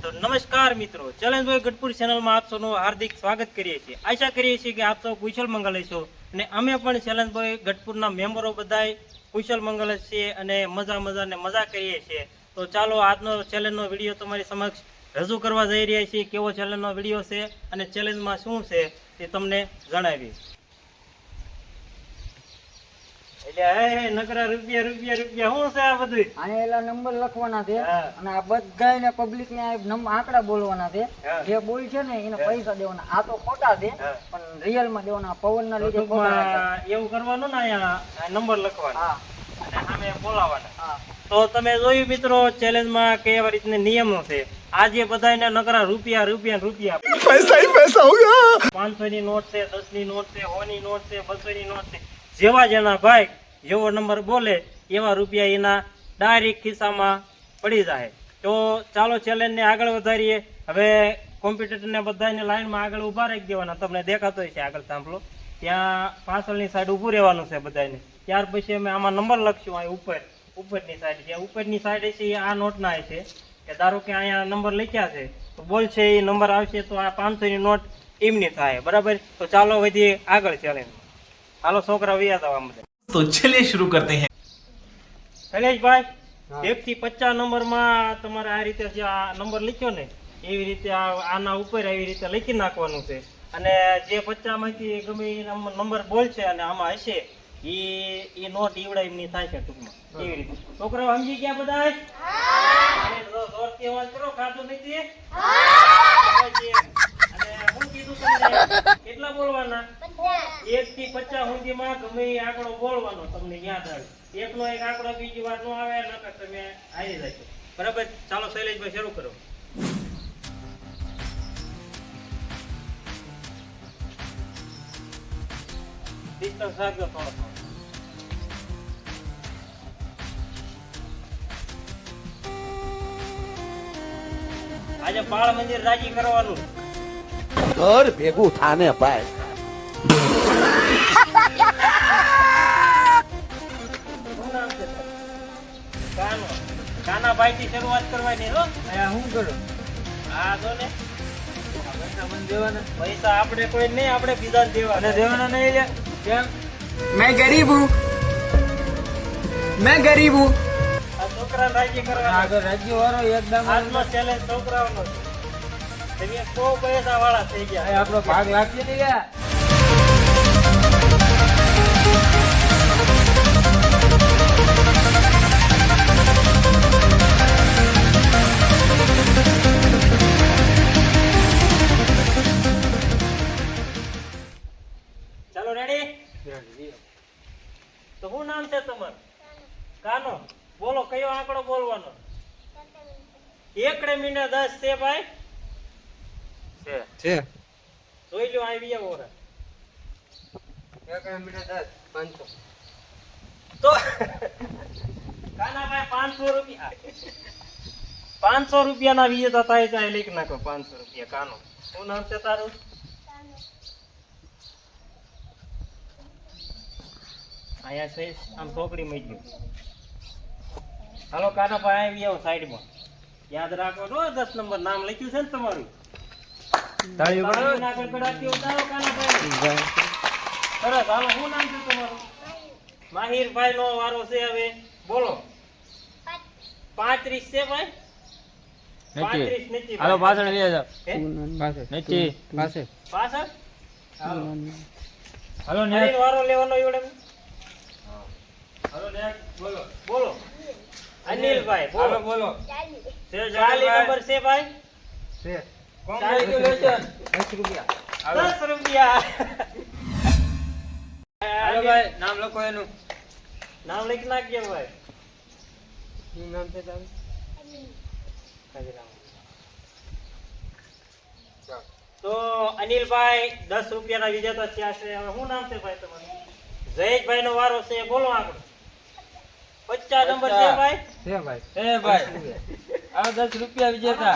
તો નમસ્કાર મિત્રો, ચેલેન્જ બોય ગઢપુર ચેનલમાં આપ સૌનું હાર્દિક સ્વાગત કરીએ છીએ. આશા કરીએ છીએ કે આપ સૌ કુશળ મંગલ હશો અને અમે પણ ચેલેન્જ બોય ગઢપુરના મેમ્બરો બધાય કુશળ મંગલ છીએ અને મજા કરીએ છીએ. તો ચાલો આજનો ચેલેન્જનો વિડીયો તમારી સમક્ષ રજૂ કરવા જઈ રહ્યા છીએ. કેવો ચેલેન્જનો વિડીયો છે અને ચેલેન્જમાં શું છે તે તમને જણાવીએ. એટલે નકરા રૂપિયા રૂપિયા રૂપિયા શું છે આ બધું? આને એલા નંબર લખવાના છે અને આ બધાને પબ્લિક ને આંકડા બોલવાના છે. જે બોલ છે ને એને પૈસા દેવાના. આ તો ખોટા છે પણ રિયલ માં દેવાના. પવન ના લીધે એવું કરવાનું ને, અહીંયા નંબર લખવાના અને સામે બોલાવાના. તો તમે જોયું મિત્રો, ચેલેન્જમાં કેવા રીતના નિયમો છે. આજે બધાને નકરા રૂપિયા રૂપિયા રૂપિયા પૈસા હી પૈસા હોગા. 500 ની નોટ છે, 10 ની નોટ છે, 100 ની નોટ છે, 200 ની નોટ છે. જેવા જેના ભાઈ જેવો નંબર બોલે એવા રૂપિયા એના ડાયરેક્ટ ખિસ્સામાં પડી જાય. તો ચાલો ચેલેન્જને આગળ વધારીએ. હવે કોમ્પિટિટરને બધાને લાઈનમાં આગળ ઊભા રાખી દેવાના. તમને દેખાતો છે આગળ, સાંભળો. ત્યાં પાછળની સાઈડ ઊભું રહેવાનું છે બધાને. ત્યાર પછી અમે આમાં નંબર લખશું. અહીં ઉપરની સાઈડ, જે ઉપરની સાઈડ છે એ આ નોટના છે કે ધારો કે અહીંયા નંબર લખ્યા છે તો બોલશે એ નંબર આવશે તો આ 500 ની નોટ એમની થાય. બરાબર? તો ચાલો વધીએ આગળ ચેલેન્જમાં. હાલો છોકરા વ્યા જવા બધા. तो चलिए शुरू करते हैं. શૈલેષભાઈ, 1 થી 50 નંબરમાં તમારે આ રીતે જે આ નંબર લખ્યો ને એવી રીતે આના ઉપર એવી રીતે લખી નાખવાનું છે. અને જે 50 માંથી ગમે એ નંબર બોલશે અને આમાં હશે એ નોટ ઈવડા એમની થાય છે ટૂંકમાં. એવી રીતે છોકરાઓ સમજી ગયા બધા? જોરથી અવાજ કરો. ખાધું નથી? અને હું કીધું તમને કેટલા બોલવાના? 1 થી 50 સુધીમાં ગમે એ આંકડો બોલવાનો. તમને યાદ આવે એકનો એક આંકડો બીજી વાર નો આવે નકર તમે હારી જશો. બરાબર? ચાલો શૈલેષભાઈ શરૂ કરો. ડિસ્ટન્સ રાખજો થોડો. આજે બાળ મંદિર રાજી કરવાનું. ઘર ભેગું થાને ભાઈ. કાનાભાઈ થી શરૂઆત કરવાની. હું કરું? હા તો ને પૈસા આપણે કોઈ નહીં, આપણે બીજા દેવાના નહીં. કેમ? મેં ગરીબ હું. આ છોકરા રાજી કરવાના. રાજ્ય વાળો એકદમ આજનો ચેલેન્જ છોકરાઓનો છે. તમે બહુ પૈસા વાળા થઈ ગયા. આપણો ભાગ લાગશે ને યાર. ચાલો રેડી? તો શું નામ છે તમારું? કાનો. બોલો કયો આંકડો બોલવાનો? એકડે મીંડા 10 છે ભાઈ? છે જોઈ લો આવી ગયા ઓરા. 1 મિનિટ 10 500. તો કાનાભાઈ 500 રૂપિયા 500 રૂપિયાના વિજેતા થાય ચાહે લખી નાખો. 500 રૂપિયા. કાનો. શું નામ છે તારું? અહીંયા છે આમ છોકરી મઈ ગયું. હાલો કાનાભાઈ આવી આવો સાઈડમાં. યાદ રાખો ને 10 નંબર નામ લખ્યું છે ને તમારું. આગળ કડાતી ઉતારો કાનાભાઈ. સરસ. હાલો શું નામ છે તમારું? માહિરભાઈ નો વારો છે હવે. બોલો. 35 છે ભાઈ? 35 નથી. હાલો પાછળ લઈ જાવ. નથી પાછળ. પાછળ? હાલો ને વારો લેવાનો એવડે. હાલો ને બોલો. બોલો અનિલભાઈ. બોલો. બોલો 40 નંબર છે ભાઈ? છે. કોંગ્રેચ્યુલેશન. 10 રૂપિયા. 10 રૂપિયા. હાલો ભાઈ નામ લખો. એનું નામ લખી નાખજો ભાઈ. શું નામ છે તારું? તો અનિલભાઈ 10 રૂપિયાના વિજેતા થયા છે. હવે શું નામ છે ભાઈ તમારું? જયેશભાઈ નો વારો છે. બોલો આંકડો. 50 નંબર છે ભાઈ? છે ભાઈ. એ ભાઈ આ 10 રૂપિયા વિજેતા.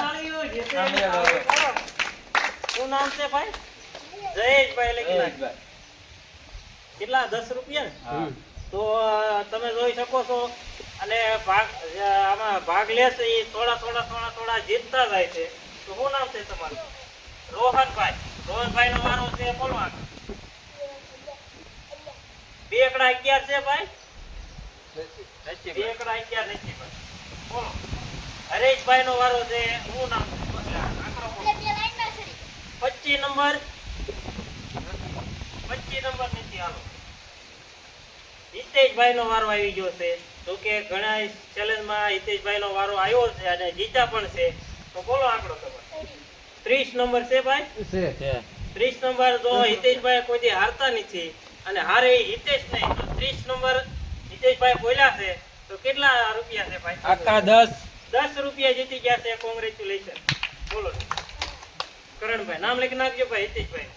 શું નામ છે ભાઈ? જયેશભાઈ લખી નાખ. કેટલા? 10 રૂપિયા ને? તો તમે જોઈ શકો છો અને આમાં ભાગ લેશે એ થોડા જીતતા જાય છે. તો શું નામ છે તમારું? રોહનભાઈ. રોહનભાઈ નો વારો છે, બોલો આગળ. 2 એકડા 11 છે ભાઈ. 2 એકડા 11 નથી ભાઈ. બોલો. હરેશભાઈ નો વારો છે, શું નામ છે? આંકડો બોલો. 25 નંબર. 25 નંબર નથી. હાલો. હિતેશભાઈ નો વારો આવી ગયો છે. તો કે ઘણા ચેલેન્જમાં હિતેશભાઈ નો વારો આવ્યો છે અને જીતા પણ છે. તો બોલો આંકડો તમારો. 30 નંબર છે ભાઈ. 30 નંબર. તો હિતેશભાઈ કોઈ દી હારતા નથી અને હારે હિતેશ નહીં. તો 30 નંબર હિતેશભાઈ બોલ્યા છે. તો કેટલા રૂપિયા છે ભાઈ? આખા 10 રૂપિયા જીતી ગયા છે. કોંગ્રેચ્યુલેશન. બોલો કરણભાઈ, નામ લખી નાખજો ભાઈ. હિતેશભાઈ.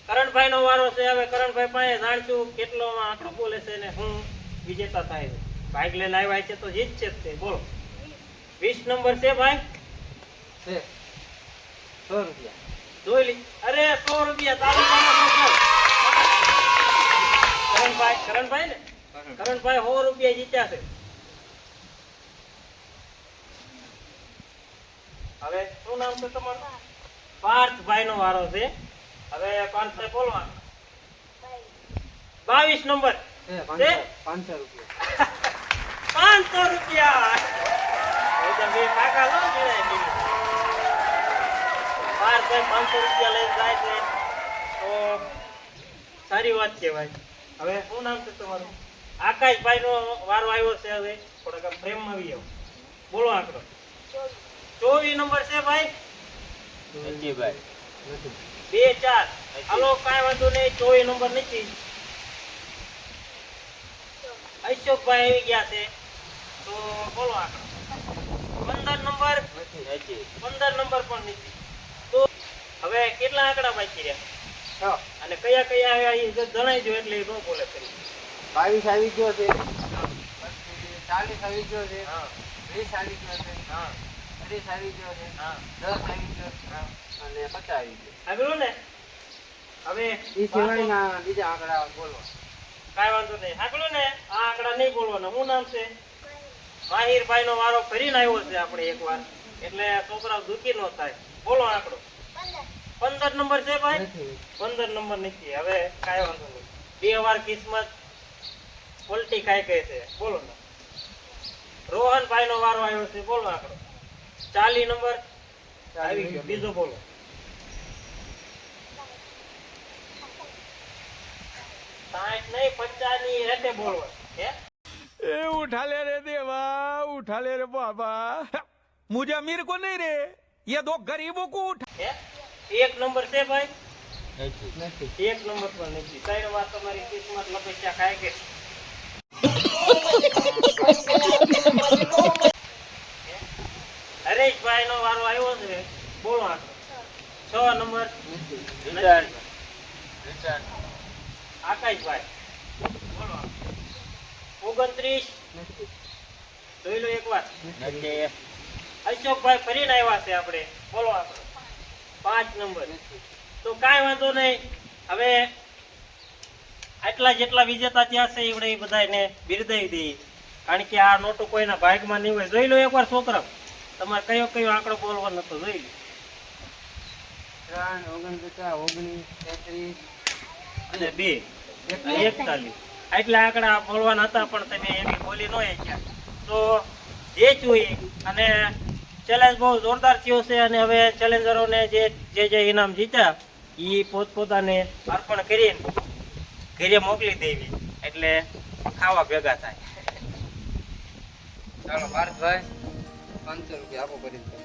કરણભાઈ નો વારો છે. હવે કરણભાઈ પાસે જાણશું કેટલો આંકડો બોલે છે ને હું વિજેતા થાય છે. ભાગ લઈને આવ્યા છે તો જીતશે જ તે. બોલો. 20 નંબર છે ભાઈ. 100 રૂપિયા. જોઈ લી. અરે 100 રૂપિયા. તાલુકાના સરપંચ. કરણભાઈ ને કરણભાઈ 100 રૂપિયા જીત્યા છે. હવે શું નામ છે તમારું? પાર્થભાઈ નો વારો છે. હવે પાર્થભાઈ બોલવા. 22 નંબર છે. 500 રૂપિયા. 500 રૂપિયા. એકદમ બે કાકા લો જીણાય બીજું. પાર્થભાઈ 500 રૂપિયા લઈને જાય છે તો સારી વાત કહેવાય. હવે શું નામ છે તમારું? આકાશભાઈ નો વારો આવ્યો છે. હવે થોડાક આમ પ્રેમમાં આવી જાવ. બોલો આંકડો. 24 નંબર છે ભાઈ. 2 4. હાલો કાંઈ વાંધો નહીં. 24 નંબર નથી. અશોકભાઈ આવી ગયા છે. તો બોલો આંકડો. 15 નંબર. 15 નંબર પણ નથી. તો હવે કેટલા આંકડા બાકી રહ્યા? અને કયા કયા આવ્યા એ જણાઈ દો એટલે ન બોલે કરી. 22 આવી ગયો છે. 40 આવી ગયો છે. 20 આવી ગયો છે. 30 આવી ગયો છે. 10 આવી ગયો છે. અને 50 આવી ગયો. આગળ ને હવે એ સિવાયના બીજા આંકડા બોલવા. કાંઈ વાંધો નહીં. આગળ ને આ આંકડા નહીં બોલવાના. શું નામ છે? માહિરભાઈ નો વારો ફરીને આવ્યો છે આપણે એકવાર, એટલે છોકરાઓ દુખી ન થાય. બોલો આંકડો. 15 નંબર છે ભાઈ. 15 નંબર નથી. હવે કાંઈ વાંધો નહીં. 2 વાર કિસ્મત પલટી ખાઈ ગઈ છે. બોલો ને. રોહનભાઈ નો વારો આવ્યો છે. બોલો આંકડો. 40 નંબર આવી ગયો. બીજો બોલો. 60 નહીં 50 ની રેટે બોલવા. હે उठा ले रे देवा, उठा ले रे बाबा, मुझे अमीर को नहीं रे, ये दो गरीबों को उठा. હે 1 નંબર છે ભાઈ. નથી. 1 નંબર પણ નથી. 3 વાર તમારી કિસ્મત લપેચ્યા ખાય કે. હરેશભાઈ નો વારો આવ્યો છે. બોલો આંકડો. 6 નંબર. આકાશભાઈ બોલો. 29 જોઈ લો એકવાર. અશોકભાઈ ફરીને આવ્યા છે આપણે. બોલો આપણે. 5 નંબર. તો કાંઈ વાંધો નહીં. હવે આટલા જેટલા વિજેતા ત્યાં છે એવડે એ બધાને બિરદાવી દઈએ, કારણ કે આ નોટો કોઈના ભાગમાં નહીં હોય. જોઈ લો એકવાર છોકરા, તમારે કયો કયો આંકડો બોલવાનો હતો જોઈ લો. 3 49 33 અને 2 41. આટલા આંકડા બોલવાના હતા પણ તમે એવી બોલી ન શક્યા. તો જે જોઈએ અને ચેલેન્જ બહુ જોરદાર થયો છે. અને હવે ચેલેન્જરોને જે ઇનામ જીત્યા એ પોતપોતાને અર્પણ કરીને ઘરે મોકલી દેવી, એટલે ખાવા ભેગા થાય. ચાલો પાર્થભાઈ 500 રૂપિયા આપો કરી દો.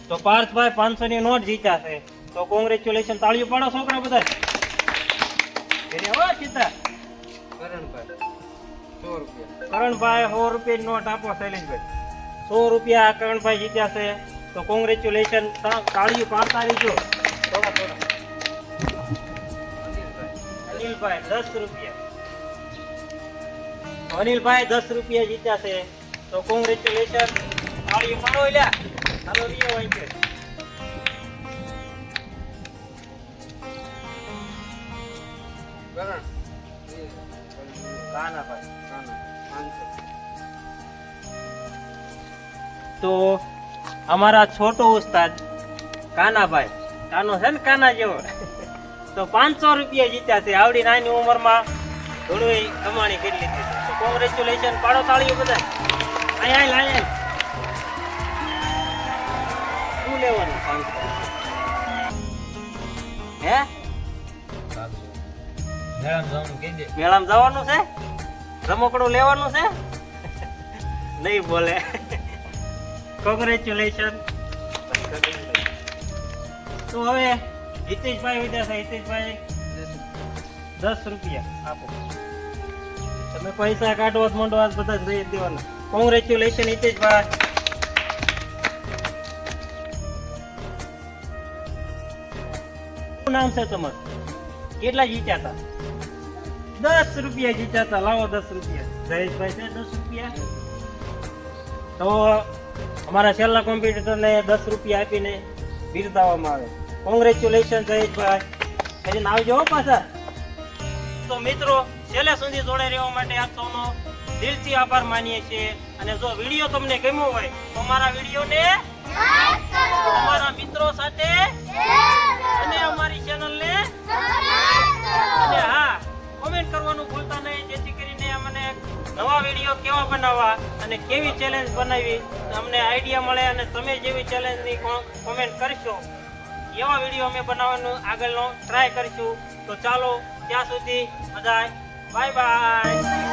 તો પાર્થભાઈ 500 ની નોટ જીત્યા છે. તો કોંગ્રેચ્યુલેશન. તાળીઓ પાડો છોકરા બધા. ઘરે હો સીધા. કરણભાઈ 100 રૂપિયા. કરણભાઈ 100 રૂપિયાની નોટ આપો. શૈલેષભાઈ 100 રૂપિયા કરણભાઈ જીત્યા છે. તો કોંગ્રેચ્યુલેશન. તાળીઓ પાડતા રહીજો. થોડા થોડા. અનિલભાઈ 10 રૂપિયા. અનિલભાઈ 10 રૂપિયા જીત્યા છે. તો કોંગ્રેચ્યુલેશન. તાળીઓ પાડો. લ્યા હાલો રીયો હોય છે. કરણ કાનાભાઈ 500. તો અમારા છોટો ઉસ્તાદ કાનાભાઈ, કાનો છે ને કાના જેવો, તો 500 રૂપિયા જીત્યા છે. આવડી નાની ઉંમરમાં ઘણું કમાણી કરી લીધી છે. તો કોંગ્રેચ્યુલેશન, પાડો તાળીઓ બધા. અહીંયા શું લેવાનું? 500 હે? મેળામાં જવાનું છે? રમકડું લેવાનું છે? નહીં બોલે. કોંગ્રેચ્યુલેશન. તો હવે હિતેશભાઈ વિદ્યા છે. હિતેશભાઈ 10 રૂપિયા આપો. તમે પૈસા કાઢવા માંડવા બધા દઈ દેવાના. કોંગ્રેચ્યુલેશન હિતેશભાઈ. શું નામ છે તમારું? કેટલા જીત્યા હતા? 10 રૂપિયા જીત્યા હતા. લાવો 10 રૂપિયા. જયેશભાઈ છે 10 રૂપિયા. તો અમારા છેલ્લા કોમ્પિટિટરને 10 રૂપિયા આપીને બિરદાવવામાં આવે. કોંગ્રેચ્યુલેશન જયેશભાઈ. કરીને આવજો હો પાછા. તો મિત્રો, છેલ્લે સુધી જોડે રહેવા માટે આપ સૌનો દિલથી આભાર માનીએ છીએ. અને જો વિડીયો તમને ગમ્યો હોય તો અમારા વિડીયોને તમારા મિત્રો સાથે અને અમારી ચેનલને અને હા, કોમેન્ટ કરવાનું ભૂલતા નહીં, જેથી કરીને અમને નવા વિડીયો કેવા બનાવવા અને કેવી ચેલેન્જ બનાવી અમને આઈડિયા મળે. અને તમે જેવી ચેલેન્જની કોમેન્ટ કરશો એવા વિડીયો અમે બનાવવાનું આગળનો ટ્રાય કરીશું. તો ચાલો, ત્યાં સુધી બધાય બાય બાય.